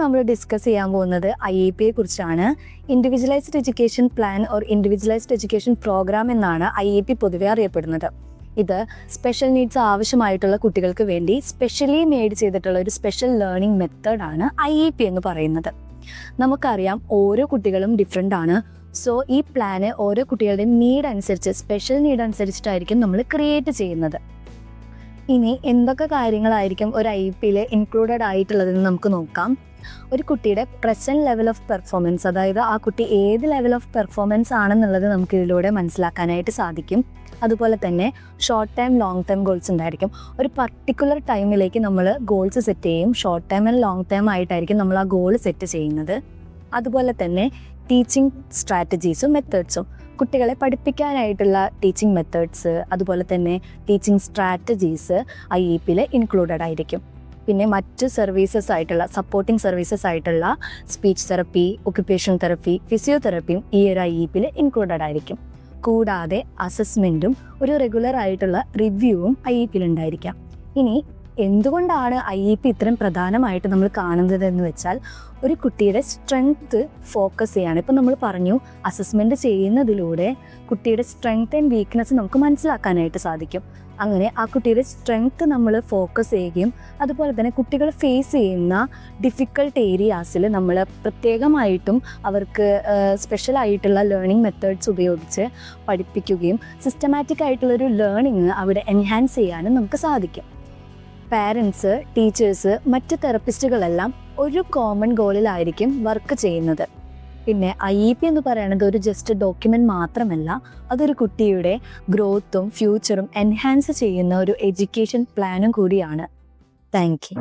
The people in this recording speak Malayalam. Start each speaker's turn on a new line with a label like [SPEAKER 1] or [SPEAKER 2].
[SPEAKER 1] നമ്മൾ ഡിസ്കസ് ചെയ്യാൻ പോകുന്നത് IEP കുറിച്ചാണ്. Individualised education plan or individualised education programme എന്നാണ് IEP പൊതുവെ അറിയപ്പെടുന്നത്. ഇത് സ്പെഷ്യൽ നീഡ്സ് ആവശ്യമായിട്ടുള്ള കുട്ടികൾക്ക് വേണ്ടി സ്പെഷ്യലി മെയ്ഡ് ചെയ്തിട്ടുള്ള ഒരു സ്പെഷ്യൽ ലേണിംഗ് മെത്തേഡാണ് IEP എന്ന് പറയുന്നത്. നമുക്കറിയാം ഓരോ കുട്ടികളും ഡിഫറെൻ്റ് ആണ്. സോ ഈ പ്ലാന് ഓരോ കുട്ടികളുടെയും നീഡ് അനുസരിച്ച്, സ്പെഷ്യൽ നീഡ് അനുസരിച്ചിട്ടായിരിക്കും നമ്മൾ ക്രിയേറ്റ് ചെയ്യുന്നത്. ഇനി എന്തൊക്കെ കാര്യങ്ങളായിരിക്കും ഒരു IEPയിൽ ഇൻക്ലൂഡഡ് ആയിട്ടുള്ളതെന്ന് നമുക്ക് നോക്കാം. ഒരു കുട്ടിയുടെ പ്രസൻറ്റ് ലെവൽ ഓഫ് പെർഫോമൻസ്, അതായത് ആ കുട്ടി ഏത് ലെവൽ ഓഫ് പെർഫോമൻസ് ആണെന്നുള്ളത് നമുക്ക് ഇതിലൂടെ മനസ്സിലാക്കാനായിട്ട് സാധിക്കും. അതുപോലെ തന്നെ short time long time goals ഉണ്ടായിരിക്കും. ഒരു പർട്ടിക്കുലർ ടൈമിലേക്ക് നമ്മൾ ഗോൾസ് സെറ്റ് ചെയ്യും. Short time and long time ആയിട്ടായിരിക്കും നമ്മൾ ആ ഗോൾ സെറ്റ് ചെയ്യുന്നത്. അതുപോലെ തന്നെ ടീച്ചിങ് സ്ട്രാറ്റജീസും മെത്തേഡ്സും, കുട്ടികളെ പഠിപ്പിക്കാനായിട്ടുള്ള ടീച്ചിങ് മെത്തേഡ്സ്, അതുപോലെ തന്നെ ടീച്ചിങ് സ്ട്രാറ്റജീസ് IEPയിൽ ഇൻക്ലൂഡഡ് ആയിരിക്കും. പിന്നെ മറ്റ് സർവീസസ് ആയിട്ടുള്ള സപ്പോർട്ടിംഗ് സർവീസസ് ആയിട്ടുള്ള സ്പീച്ച് തെറപ്പി, ഒക്യുപ്പേഷണൽ തെറപ്പി, ഫിസിയോതെറപ്പിയും ഈ ഒരു IEPയിൽ ഇൻക്ലൂഡഡ് ആയിരിക്കും. കൂടാതെ അസസ്മെൻറ്റും ഒരു റെഗുലർ ആയിട്ടുള്ള റിവ്യൂവും IEPയിൽ ഉണ്ടായിരിക്കാം. ഇനി എന്തുകൊണ്ടാണ് IEP ഇത്രയും പ്രധാനമായിട്ട് നമ്മൾ കാണുന്നത് എന്ന് വെച്ചാൽ, ഒരു കുട്ടിയുടെ സ്ട്രെങ്ത്ത് ഫോക്കസ് ചെയ്യാണ്. ഇപ്പം നമ്മൾ പറഞ്ഞു, അസസ്മെൻറ്റ് ചെയ്യുന്നതിലൂടെ കുട്ടിയുടെ സ്ട്രെങ്ത് ആൻഡ് വീക്ക്നെസ് നമുക്ക് മനസ്സിലാക്കാനായിട്ട് സാധിക്കും. അങ്ങനെ ആ കുട്ടിയുടെ സ്ട്രെങ്ത്ത് നമ്മൾ ഫോക്കസ് ചെയ്യുകയും അതുപോലെ തന്നെ കുട്ടികൾ ഫേസ് ചെയ്യുന്ന ഡിഫിക്കൾട്ട് ഏരിയാസിൽ നമ്മൾ പ്രത്യേകമായിട്ടും അവർക്ക് സ്പെഷ്യലായിട്ടുള്ള ലേണിംഗ് മെത്തേഡ്സ് ഉപയോഗിച്ച് പഠിപ്പിക്കുകയും സിസ്റ്റമാറ്റിക് ആയിട്ടുള്ളൊരു ലേണിംഗ് അവിടെ എൻഹാൻസ് ചെയ്യാനും നമുക്ക് സാധിക്കും. പാരൻസ്, ടീച്ചേഴ്സ്, മറ്റ് തെറപ്പിസ്റ്റുകളെല്ലാം ഒരു കോമൺ ഗോളിലായിരിക്കും വർക്ക് ചെയ്യുന്നത്. പിന്നെ IEP എന്ന് പറയുന്നത് ഒരു ജസ്റ്റ് ഡോക്യുമെൻ്റ് മാത്രമല്ല, അതൊരു കുട്ടിയുടെ ഗ്രോത്തും ഫ്യൂച്ചറും എൻഹാൻസ് ചെയ്യുന്ന ഒരു എഡ്യൂക്കേഷൻ പ്ലാനും കൂടിയാണ്. Thank you.